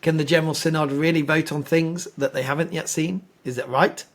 Can the General Synod really vote on things that they haven't yet seen? Is it right?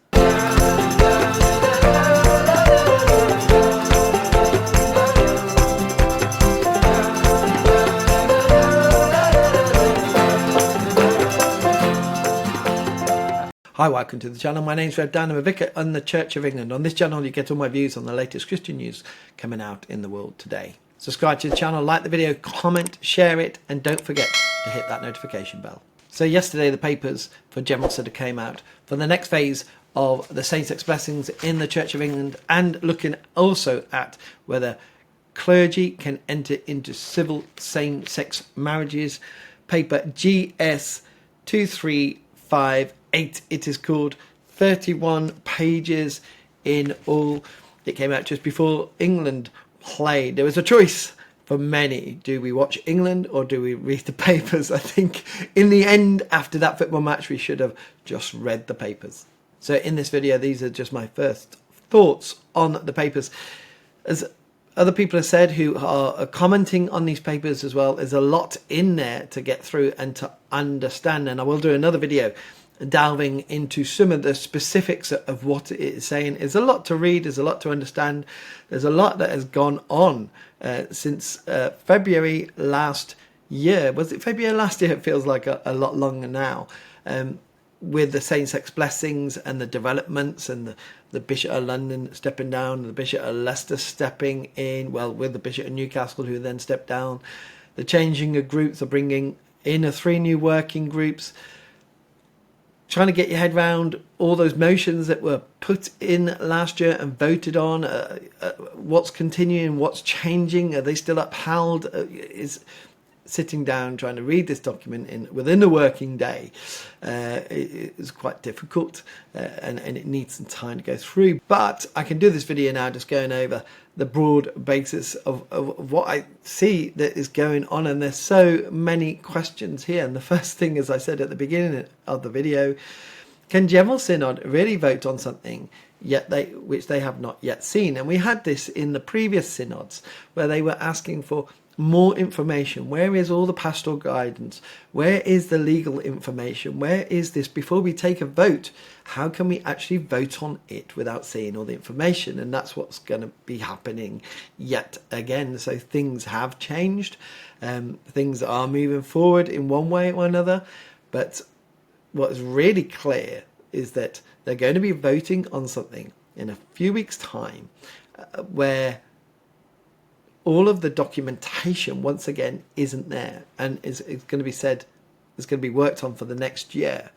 Hi, welcome to the channel. My name's Rev Dan. I'm a vicar in the Church of England. On this channel you get all my views on the latest Christian news coming out in the world today. Subscribe to the channel, like the video, comment, share it, and don't forget to hit that notification bell. So yesterday the papers for General Synod came out for the next phase of the same-sex blessings in the Church of England, and looking also at whether clergy can enter into civil same-sex marriages. Paper GS 2358, it is called, 31 pages in all. It came out just before England played. There was a choice for many. Do we watch England or do we read the papers? I think in the end, after that football match, we should have just read the papers. So in this video, these are just my first thoughts on the papers. As other people have said who are commenting on these papers as well, there's a lot in there to get through and to understand. And I will do another video delving into some of the specifics of what it is saying. There's a lot to read, there's a lot to understand, there's a lot that has gone on since February last year. Was it February last year? It feels like a lot longer now, with the same-sex blessings and the developments, and the Bishop of London stepping down, the Bishop of Leicester stepping in, well, with the Bishop of Newcastle who then stepped down, the changing of groups, the bringing in of 3 new working groups, trying to get your head around all those motions that were put in last year and voted on. What's continuing, what's changing, are they still upheld? Is sitting down trying to read this document within a working day is quite difficult, and it needs some time to go through. But I can do this video now just going over the broad basis of what I see that is going on, and there's so many questions here. And the first thing, as I said at the beginning of the video, can General Synod really vote on something which they have not yet seen? And we had this in the previous synods where they were asking for more information. Where is all the pastoral guidance? Where is the legal information? Where is this? Before we take a vote, how can we actually vote on it without seeing all the information? And that's what's going to be happening yet again. So things have changed. Things are moving forward in one way or another. But what is really clear is that they're going to be voting on something in a few weeks' time where all of the documentation once again isn't there, and it's going to be said it's going to be worked on for the next year.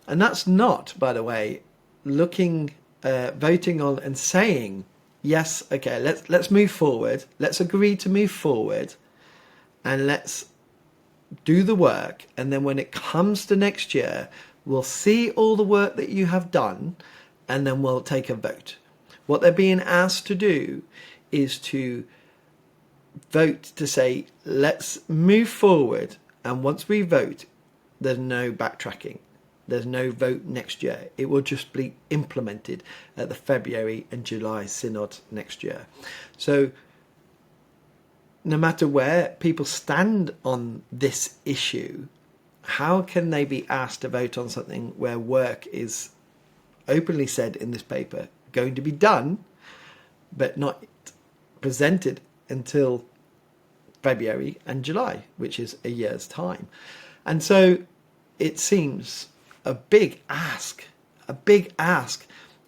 And that's not, by the way, voting on and saying yes, okay, let's move forward, let's agree to move forward, and let's do the work, and then when it comes to next year, we'll see all the work that you have done, and then we'll take a vote. What they're being asked to do is to vote to say, let's move forward, and once we vote, there's no backtracking. There's no vote next year. It will just be implemented at the February and July synod next year. So no matter where people stand on this issue, how can they be asked to vote on something where work is openly said in this paper going to be done, but not presented until February and July, which is a year's time? And so it seems a big ask.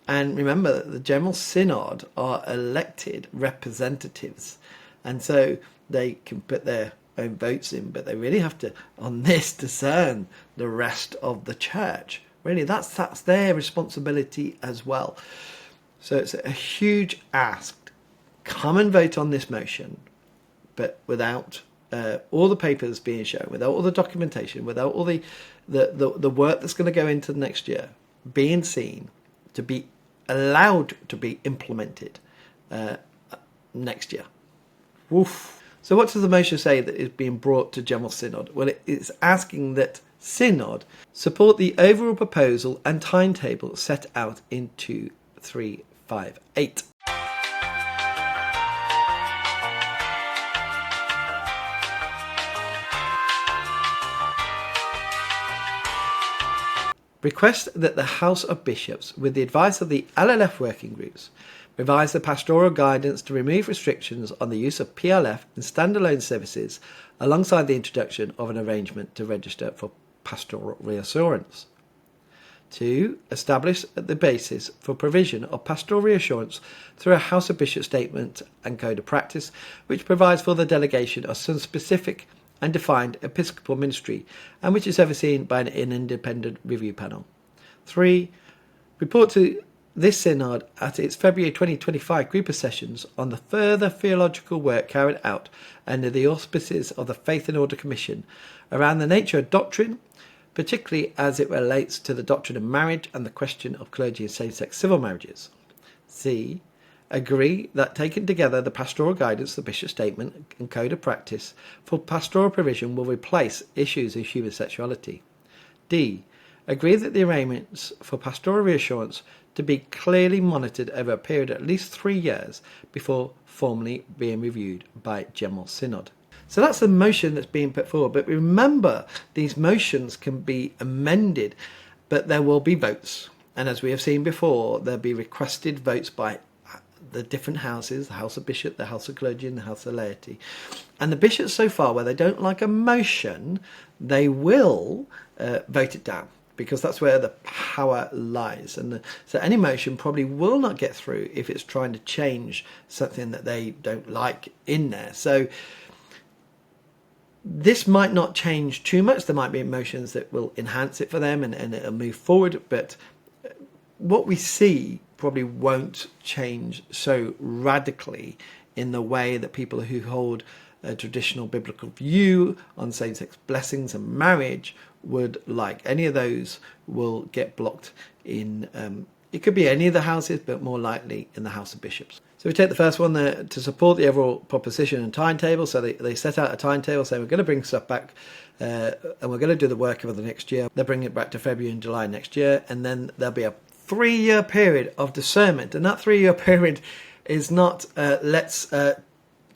And remember that the General Synod are elected representatives, and so they can put their own votes in, but they really have to, on this, discern the rest of the church. Really, that's their responsibility as well. So it's a huge ask. Come and vote on this motion, but without all the papers being shown, without all the documentation, without all the work that's going to go into the next year being seen, to be allowed to be implemented next year. Woof. So what does the motion say that is being brought to General Synod? Well, it's asking that Synod support the overall proposal and timetable set out in 2358. request that the House of Bishops, with the advice of the LLF working groups, revise the pastoral guidance to remove restrictions on the use of PLF in standalone services alongside the introduction of an arrangement to register for pastoral reassurance. 2. Establish the basis for provision of pastoral reassurance through a House of Bishops statement and code of practice, which provides for the delegation of some specific and defined episcopal ministry, and which is overseen by an independent review panel. 3. Report to this synod at its February 2025 group of sessions on the further theological work carried out under the auspices of the Faith and Order Commission around the nature of doctrine, particularly as it relates to the doctrine of marriage and the question of clergy and same-sex civil marriages. C. Agree that taken together the pastoral guidance, the bishop's statement and code of practice for pastoral provision will replace issues of human sexuality. D. Agree that the arrangements for pastoral reassurance to be clearly monitored over a period of at least 3 years before formally being reviewed by General Synod. So that's the motion that's being put forward. But remember, these motions can be amended, but there will be votes. And as we have seen before, there'll be requested votes by the different houses, the House of Bishop, the House of Clergy and the House of Laity. And the bishops so far, where they don't like a motion, they will vote it down, because that's where the power lies. And so any motion probably will not get through if it's trying to change something that they don't like in there. So this might not change too much. There might be motions that will enhance it for them and it'll move forward. But what we see probably won't change so radically in the way that people who hold a traditional biblical view on same-sex blessings and marriage would like. Any of those will get blocked in, it could be any of the houses, but more likely in the House of Bishops. So we take the first one there to support the overall proposition and timetable. So they set out a timetable saying we're going to bring stuff back and we're going to do the work over the next year. They'll bring it back to February and July next year. And then there'll be a 3-year period of discernment. And that 3-year period is not let's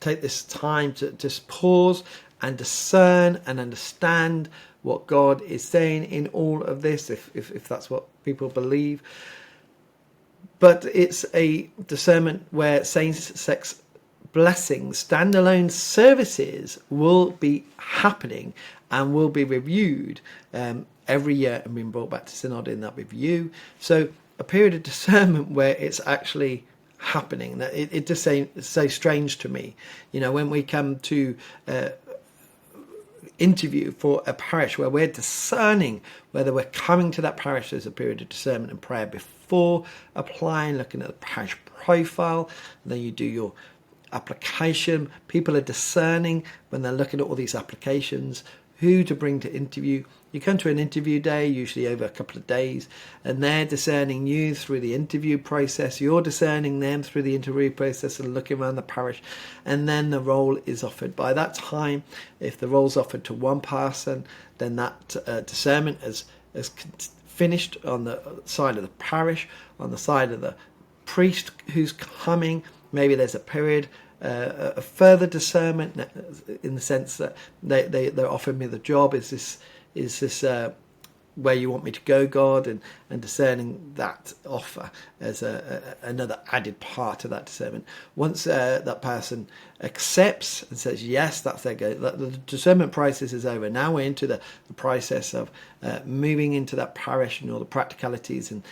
take this time to just pause and discern and understand what God is saying in all of this, if that's what people believe. But it's a discernment where same-sex blessings, standalone services will be happening and will be reviewed every year and being brought back to Synod in that review. So a period of discernment where it's actually happening. It just seems so strange to me. You know, when we come to interview for a parish where we're discerning whether we're coming to that parish, there's a period of discernment and prayer before applying, looking at the parish profile, then you do your application. People are discerning when they're looking at all these applications, who to bring to interview. You come to an interview day, usually over a couple of days, and they're discerning you through the interview process. You're discerning them through the interview process and looking around the parish, and then the role is offered. By that time, if the role's offered to one person, then that discernment is finished on the side of the parish, on the side of the priest who's coming. Maybe there's a period a further discernment in the sense that they're offering me the job. Is this where you want me to go, God? And discerning that offer as another added part of that discernment. Once that person accepts and says yes, that's their go. The discernment process is over. Now we're into the process of moving into that parish and all the practicalities, and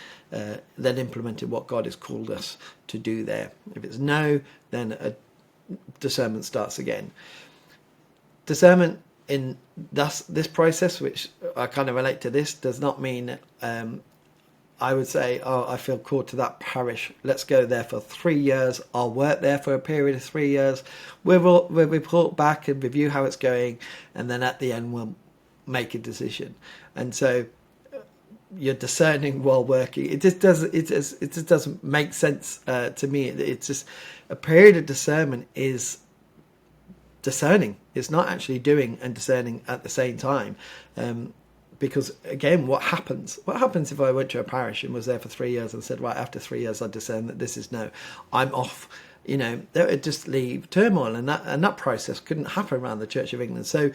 then implementing what God has called us to do there. If it's no, then discernment starts again. Discernment in this process, which I kind of relate to this, does not mean I would say, oh, I feel called to that parish, let's go there for 3 years, I'll work there for a period of 3 years, we'll report back and review how it's going, and then at the end we'll make a decision. And so you're discerning while working. It just doesn't make sense to me. It's just a period of discernment is discerning. It's not actually doing and discerning at the same time. Because again, what happens if I went to a parish and was there for 3 years and said, right, after 3 years I discern that this is no, I'm off. You know, that would just leave turmoil, and that process couldn't happen around the Church of England. So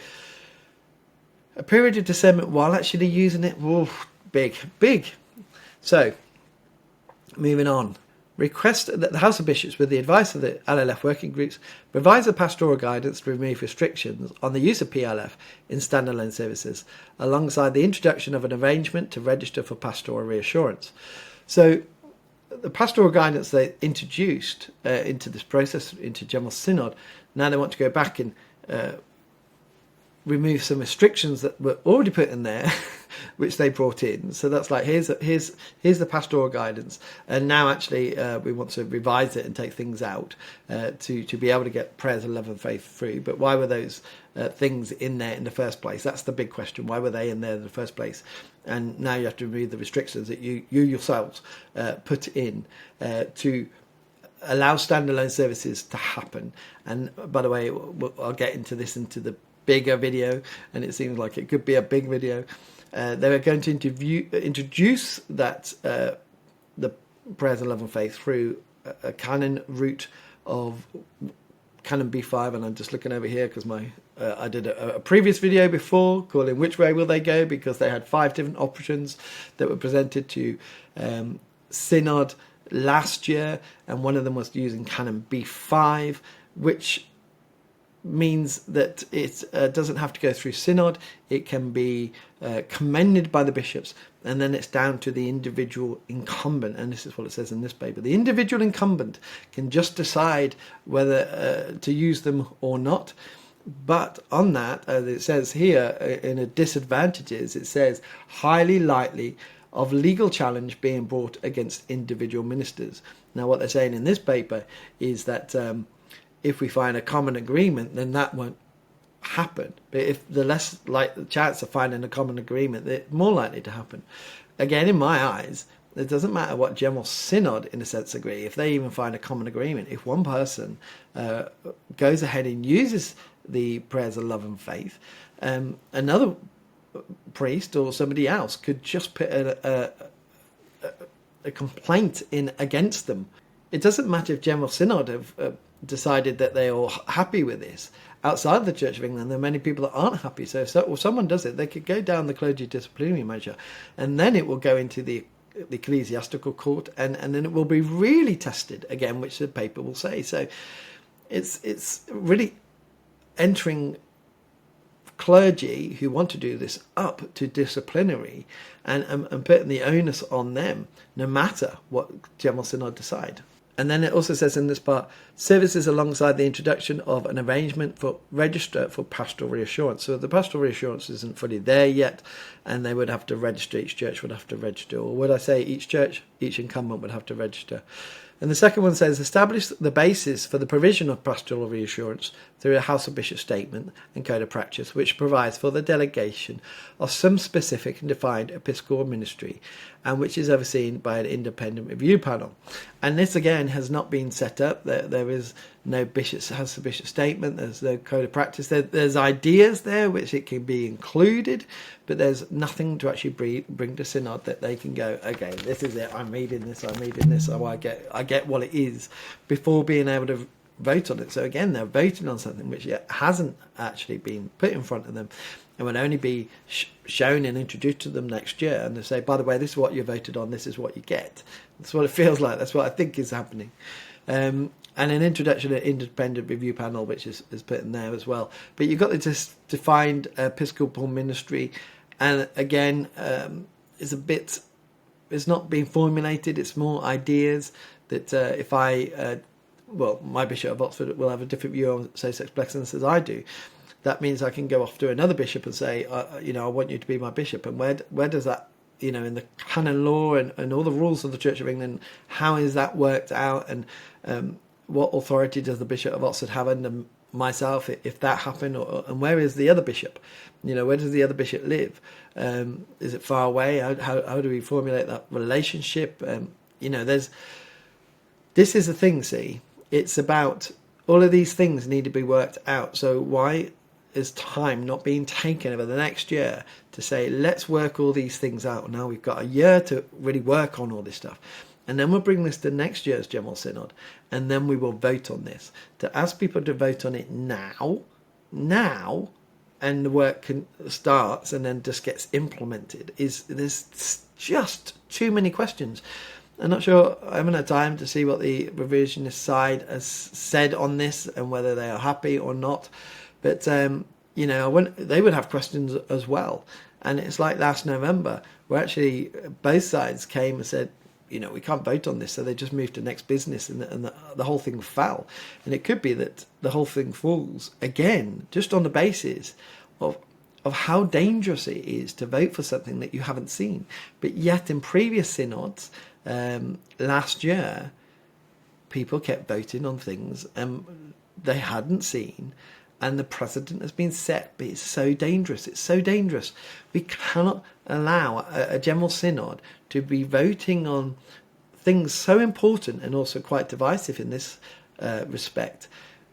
a period of discernment while actually using it will big. So, moving on. Request that the House of Bishops, with the advice of the LLF working groups, revise the pastoral guidance to remove restrictions on the use of PLF in standalone services, alongside the introduction of an arrangement to register for pastoral reassurance. So the pastoral guidance they introduced into this process, into General Synod, now they want to go back and remove some restrictions that were already put in there, which they brought in. So that's like, here's the pastoral guidance, and now actually we want to revise it and take things out to be able to get prayers of love and faith through. But why were those things in there in the first place? That's the big question. Why were they in there in the first place? And now you have to remove the restrictions that you yourselves put in to allow standalone services to happen. And by the way, I'll get into this into the bigger video, and it seems like it could be a big video. They were going to introduce that the prayers of love and faith through a canon route of canon B5, and I'm just looking over here because I did a previous video before calling which way will they go, because they had 5 different options that were presented to Synod last year, and one of them was using canon B5, which means that it doesn't have to go through Synod. It can be commended by the bishops, and then it's down to the individual incumbent. And this is what it says in this paper. The individual incumbent can just decide whether to use them or not. But on that, as it says here in a disadvantages, it says highly likely of legal challenge being brought against individual ministers. Now what they're saying in this paper is that if we find a common agreement, then that won't happen. But if the less like the chance of finding a common agreement, it's more likely to happen. Again, in my eyes, it doesn't matter what General Synod, in a sense, agree. If they even find a common agreement, if one person goes ahead and uses the prayers of love and faith, another priest or somebody else could just put a complaint in against them. It doesn't matter if General Synod have decided that they are happy with this. Outside the Church of England, there are many people that aren't happy. So if someone does it, they could go down the clergy disciplinary measure, and then it will go into the ecclesiastical court, and then it will be really tested again, which the paper will say. So it's really entering clergy who want to do this up to disciplinary and putting the onus on them, no matter what General Synod decide. And then it also says in this part, services alongside the introduction of an arrangement for register for pastoral reassurance. So the pastoral reassurance isn't fully there yet, and they would have to register, each church would have to register, or would I say each church, each incumbent would have to register. And the second one says, establish the basis for the provision of pastoral reassurance through a House of Bishops statement and code of practice, which provides for the delegation of some specific and defined episcopal ministry, and which is overseen by an independent review panel. And this again has not been set up. There is no House of Bishops statement. There's no code of practice. There's ideas there which it can be included, but there's nothing to actually bring to Synod that they can go, okay, this is it. I'm reading this. So I get what it is, before being able to vote on it. So again, they're voting on something which yet hasn't actually been put in front of them, and will only be shown and introduced to them next year. And they say, by the way, this is what you voted on. This is what you get. That's what it feels like. That's what I think is happening. And an introduction to independent review panel, which is put in there as well. But you've got this defined episcopal ministry, and again, it's not being formulated. It's more ideas that if my Bishop of Oxford will have a different view on same-sex blessings as I do. That means I can go off to another bishop and say, I want you to be my bishop. And where does that, in the canon law and all the rules of the Church of England, how is that worked out? And what authority does the Bishop of Oxford have under myself if that happened? And where is the other bishop? Where does the other bishop live? Is it far away? How do we formulate that relationship? This is the thing, see. It's about all of these things need to be worked out. So why is time not being taken over the next year to say, let's work all these things out? Now we've got a year to really work on all this stuff. And then we'll bring this to next year's General Synod. And then we will vote on this. To ask people to vote on it now and the work starts and then just gets implemented. There's just too many questions. I'm not sure, I haven't had time to see what the revisionist side has said on this and whether they are happy or not. But, they would have questions as well. And it's like last November, where actually both sides came and said, we can't vote on this. So they just moved to next business, and the whole thing fell. And it could be that the whole thing falls again, just on the basis of how dangerous it is to vote for something that you haven't seen. But yet in previous synods, last year, people kept voting on things they hadn't seen, and the precedent has been set. But it's so dangerous. It's so dangerous. We cannot allow a General Synod to be voting on things so important and also quite divisive in this respect,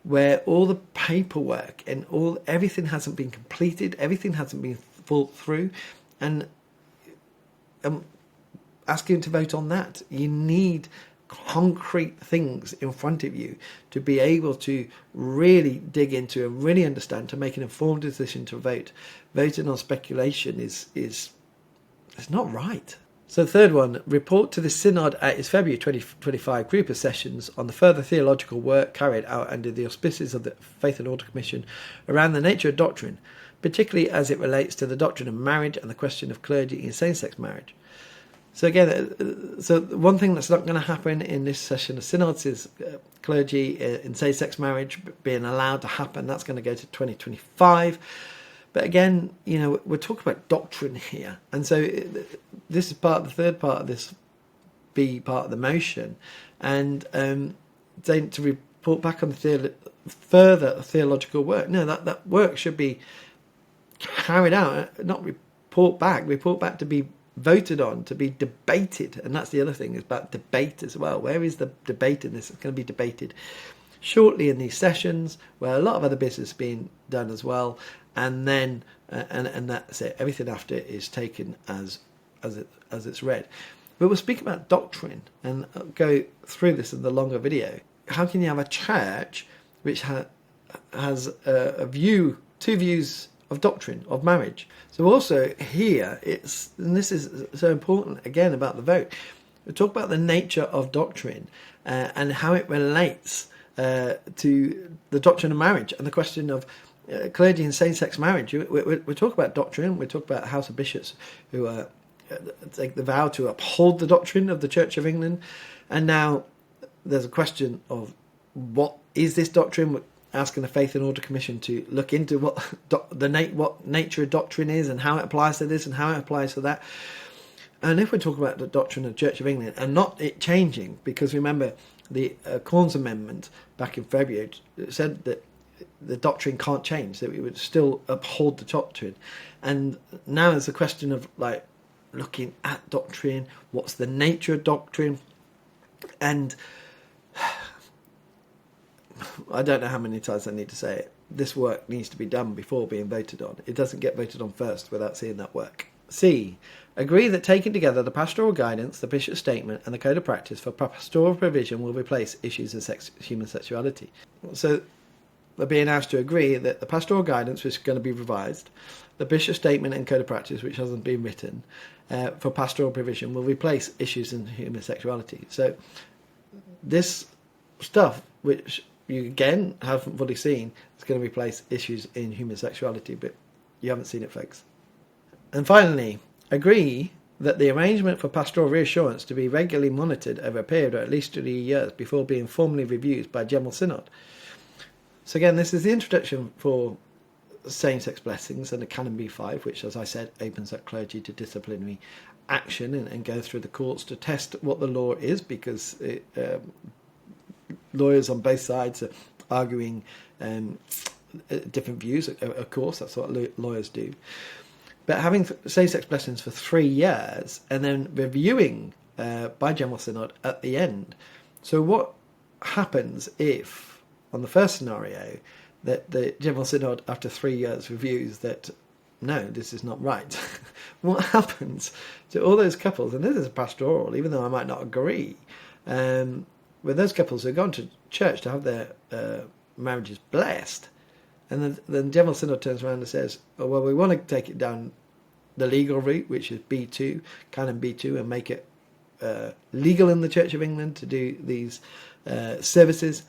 where all the paperwork and everything hasn't been completed, everything hasn't been thought through, and asking to vote on that. You need concrete things in front of you to be able to really dig into and really understand, to make an informed decision to vote. Voting on speculation is not right. So the third one, report to the Synod at its February 2025 group of sessions on the further theological work carried out under the auspices of the Faith and Order Commission around the nature of doctrine, particularly as it relates to the doctrine of marriage and the question of clergy in same-sex marriage. So again, so one thing that's not going to happen in this session of synods is clergy in same-sex marriage being allowed to happen. That's going to go to 2025. But again, we're talking about doctrine here. And so this is the third part of this B part of the motion. And then to report back on the further theological work. No, that work should be carried out, not report back to be voted on, to be debated. And that's the other thing, is about debate as well. Where is the debate in this? It's going to be debated shortly in these sessions, where a lot of other business is being done as well. And then and that's it. Everything after it is taken as it's read. But we'll speak about doctrine and go through this in the longer video. How can you have a church which has two views of doctrine of marriage? So also here, and this is so important again about the vote. We talk about the nature of doctrine and how it relates to the doctrine of marriage and the question of clergy in same-sex marriage. We talk about doctrine. We talk about House of Bishops who take the vow to uphold the doctrine of the Church of England. And now there's a question of what is this doctrine? We're asking the Faith and Order Commission to look into what nature of doctrine is and how it applies to this and how it applies to that. And if we talk about the doctrine of the Church of England and not it changing, because remember the Corns Amendment back in February said that the doctrine can't change, that we would still uphold the doctrine. And now there's a question of looking at doctrine, what's the nature of doctrine, and I don't know how many times I need to say it. This work needs to be done before being voted on. It doesn't get voted on first without seeing that work. C. Agree that taking together the pastoral guidance, the bishop's statement, and the code of practice for pastoral provision will replace issues of human sexuality. So they're being asked to agree that the pastoral guidance, which is going to be revised, the bishop's statement and code of practice, which hasn't been written, for pastoral provision, will replace issues in human sexuality. So this stuff, which you again haven't fully seen, is going to replace issues in human sexuality, but you haven't seen it, folks. And finally, agree that the arrangement for pastoral reassurance to be regularly monitored over a period of at least 3 years before being formally reviewed by General Synod. So again, this is the introduction for same-sex blessings and the Canon B5, which, as I said, opens up clergy to disciplinary action and go through the courts to test what the law is, because lawyers on both sides are arguing different views. Of course, that's what lawyers do. But having same-sex blessings for 3 years and then reviewing by General Synod at the end. So what happens if, on the first scenario, that the General Synod, after 3 years, reviews that, no, this is not right? What happens to all those couples? And this is pastoral, even though I might not agree, with those couples who have gone to church to have their marriages blessed, And then General Synod turns around and says, oh, well, we want to take it down the legal route, which is B2, Canon B2, and make it legal in the Church of England to do these services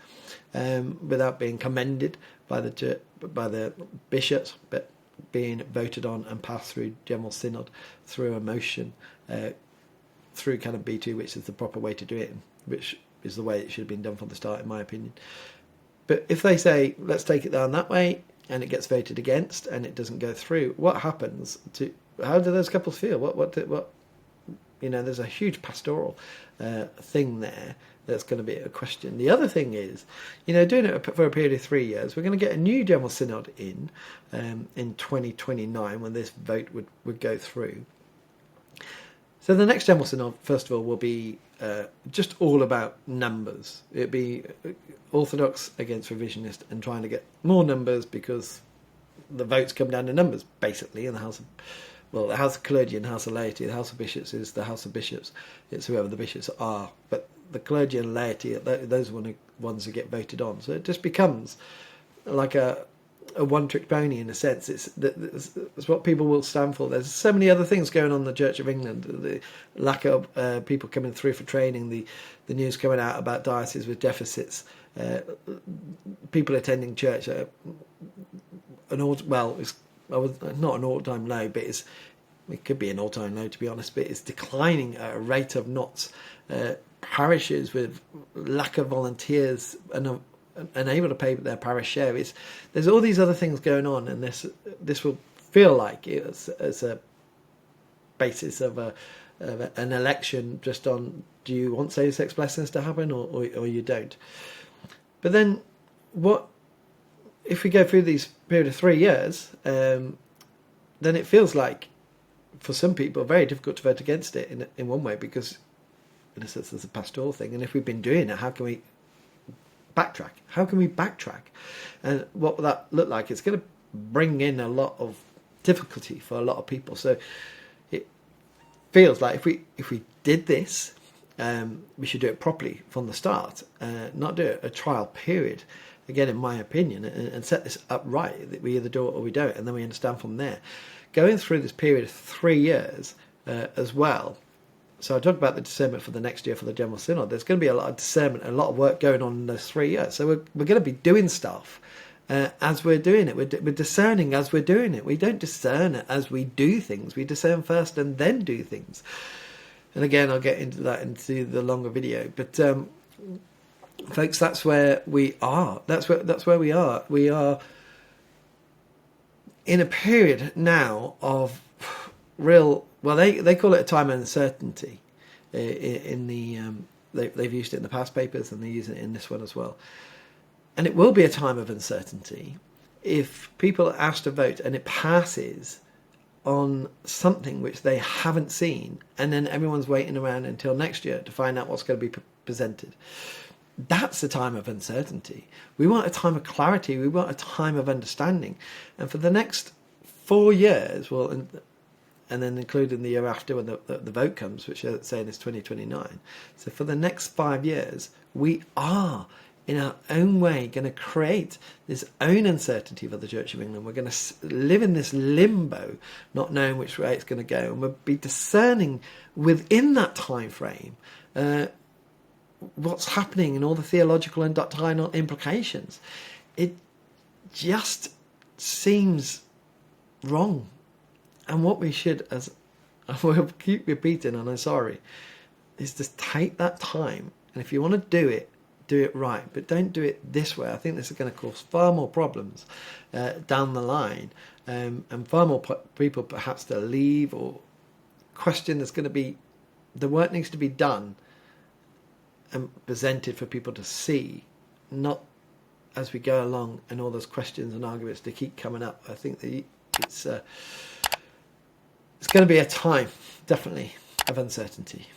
without being commended by the bishops, but being voted on and passed through General Synod through a motion through Canon B2, which is the proper way to do it, which is the way it should have been done from the start, in my opinion. But if they say, let's take it down that way, and it gets voted against, and it doesn't go through, what happens to... How do those couples feel? What you know, there's a huge pastoral thing there that's going to be a question. The other thing is, you know, doing it for a period of 3 years, we're going to get a new General Synod in 2029 when this vote would go through. So the next General Synod, first of all, will be just all about numbers. It'd be Orthodox against Revisionist and trying to get more numbers because the votes come down to numbers, basically, in the House of... Well, the House of Clergy and the House of Laity. The House of Bishops is the House of Bishops. It's whoever the bishops are. But the clergy and laity, those are the ones who get voted on. So it just becomes like a one-trick pony in a sense. It's what people will stand for. There's so many other things going on in the Church of England. The lack of people coming through for training, the news coming out about dioceses with deficits, people attending church. It's not an all-time low, but it could be an all-time low, to be honest, but it's declining at a rate of knots. Parishes with lack of volunteers and unable to pay their parish share. There's all these other things going on, and this will feel like it's a basis of an election just on, do you want same-sex blessings to happen or you don't? But then what... If we go through these period of 3 years, then it feels like, for some people, very difficult to vote against it in one way, because in a sense there's a pastoral thing. And if we've been doing it, how can we backtrack? How can we backtrack? And what will that look like? It's going to bring in a lot of difficulty for a lot of people. So it feels like if we did this, we should do it properly from the start, not do a trial period. Again, in my opinion, and set this up right, that we either do it or we don't, and then we understand from there. Going through this period of 3 years as well. So I talked about the discernment for the next year for the General Synod. There's going to be a lot of discernment, a lot of work going on in those 3 years. So we're going to be doing stuff as we're doing it. We're discerning as we're doing it. We don't discern it as we do things. We discern first and then do things. And again, I'll get into that into the longer video. But... folks, that's where we are. That's where we are. We are in a period now of real... Well, they call it a time of uncertainty. They've used it in the past papers, and they use it in this one as well. And it will be a time of uncertainty if people are asked to vote and it passes on something which they haven't seen, and then everyone's waiting around until next year to find out what's going to be presented. That's a time of uncertainty. We want a time of clarity. We want a time of understanding. And for the next 4 years, well, and then including the year after when the vote comes, which they're saying is 2029. So for the next 5 years, we are, in our own way, going to create this own uncertainty for the Church of England. We're going to live in this limbo, not knowing which way it's going to go. And we'll be discerning within that time frame what's happening and all the theological and doctrinal implications. It just seems wrong. And what we should, as I will keep repeating, and I'm sorry, is just take that time. And if you want to do it right. But don't do it this way. I think this is going to cause far more problems down the line. And far more people perhaps to leave or question. There's going to be, the work needs to be done and presented for people to see, not as we go along and all those questions and arguments to keep coming up. I think that it's going to be a time, definitely, of uncertainty.